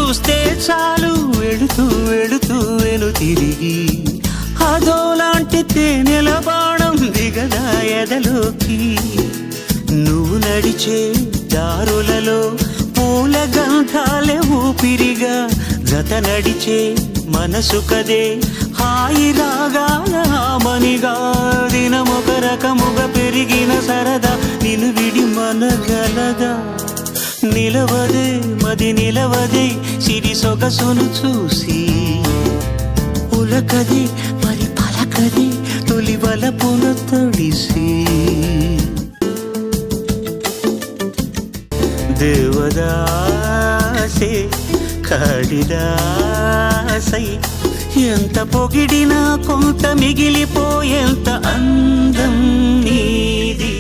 చూస్తే చాలు వెళుతూ వెళుతూ వెను తిరిగి అదోలాంటి తేనెల బాణం దిగదా ఎదలోకి నువ్వు నడిచే దారులలో పూల గంధాలే ఊపిరిగా జత నడిచే మనసు కదే హాయి రాగాల మనిగా దినమొక రకముగా పెరిగిన సరదా నిన్ను విడి మనగలదా నిలవదే మది నిలవదే సిరి సొగసును చూసి ఉలకదే మరి పలకదే తొలి వలపును తొడిసి దేవదాసే కాళిదాసై ఎంత పొగిడినా కొంత మిగిలిపోయేంత అందం నీది